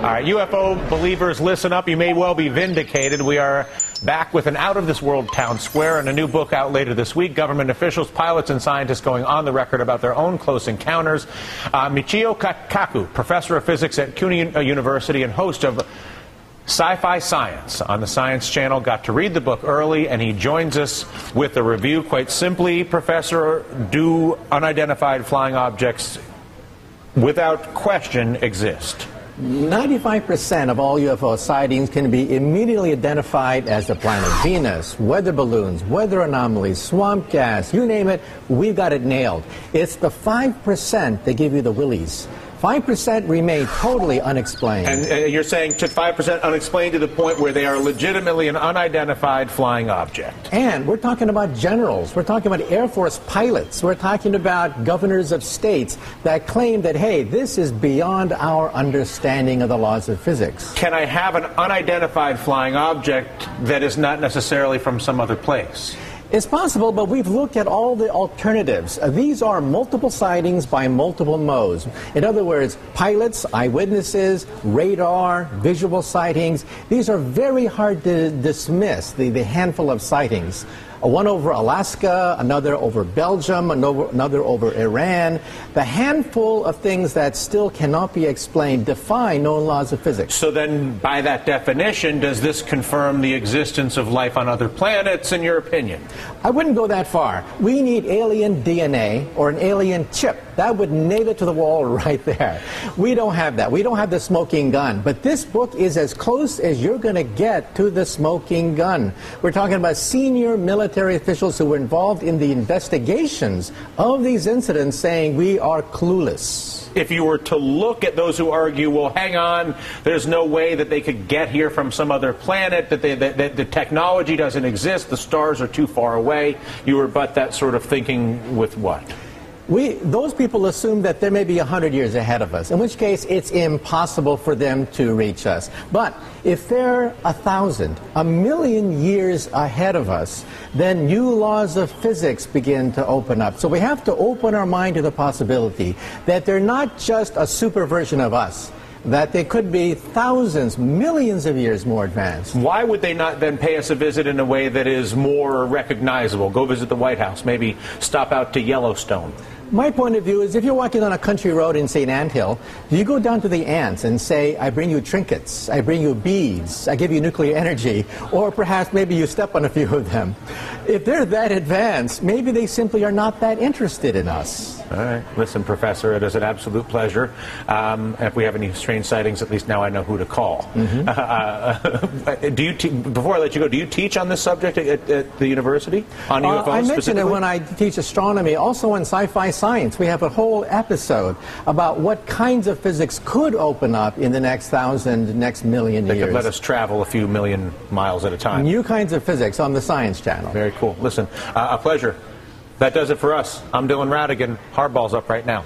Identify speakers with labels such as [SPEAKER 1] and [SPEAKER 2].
[SPEAKER 1] All right, UFO believers, listen up. You may well be vindicated. We are back with an out-of-this-world town square and a new book out later this week. Government officials, pilots, and scientists going on the record about their own close encounters. Michio Kaku, professor of physics at CUNY University and host of Sci-Fi Science on the Science Channel, got to read the book early, and he joins us with a review. Quite simply, Professor, do unidentified flying objects without question exist?
[SPEAKER 2] 95% of all UFO sightings can be immediately identified as the planet Venus, weather balloons, weather anomalies, swamp gas, you name it, we've got it nailed. It's the 5% that give you the willies. 5% remain totally unexplained.
[SPEAKER 1] And you're saying to 5% unexplained to the point where they are legitimately an unidentified flying object.
[SPEAKER 2] And we're talking about generals. We're talking about Air Force pilots. We're talking about governors of states that claim that, hey, this is beyond our understanding of the laws of physics.
[SPEAKER 1] Can I have an unidentified flying object that is not necessarily from some other place?
[SPEAKER 2] It's possible, but we've looked at all the alternatives. These are multiple sightings by multiple modes. In other words, pilots, eyewitnesses, radar, visual sightings. These are very hard to dismiss, the handful of sightings. One over Alaska, another over Belgium, another over Iran. The handful of things that still cannot be explained defy known laws of physics.
[SPEAKER 1] So then, by that definition, does this confirm the existence of life on other planets, in your opinion?
[SPEAKER 2] I wouldn't go that far. We need alien DNA or an alien chip. That would nail it to the wall right there. We don't have that. We don't have the smoking gun. But this book is as close as you're going to get to the smoking gun. We're talking about senior military officials who were involved in the investigations of these incidents saying we are clueless.
[SPEAKER 1] If you were to look at those who argue, well, hang on, there's no way that they could get here from some other planet, that the technology doesn't exist, the stars are too far away, you rebut that sort of thinking with what?
[SPEAKER 2] Those people assume that there may be 100 years ahead of us, in which case it's impossible for them to reach us. But if they're 1,000, 1,000,000 years ahead of us, then new laws of physics begin to open up. So we have to open our mind to the possibility that they're not just a super version of us, that they could be thousands, millions of years more advanced.
[SPEAKER 1] Why would they not then pay us a visit in a way that is more recognizable? Go visit the White House, maybe stop out to Yellowstone.
[SPEAKER 2] My point of view is if you're walking on a country road in, say, an anthill, you go down to the ants and say, I bring you trinkets, I bring you beads, I give you nuclear energy, or perhaps maybe you step on a few of them. If they're that advanced, maybe they simply are not that interested in us.
[SPEAKER 1] All right. Listen, Professor, it is an absolute pleasure. If we have any strange sightings, at least now I know who to call. Before I let you go, do you teach on this subject at the university? On UFOs
[SPEAKER 2] I mentioned
[SPEAKER 1] specifically?
[SPEAKER 2] it when I teach astronomy. Also in Sci-Fi Science, we have a whole episode about what kinds of physics could open up in the next 1,000, next million years.
[SPEAKER 1] They could let us travel a few million miles at a time.
[SPEAKER 2] New kinds of physics on the Science Channel.
[SPEAKER 1] Very cool. Listen, a pleasure. That does it for us. I'm Dylan Radigan. Hardball's up right now.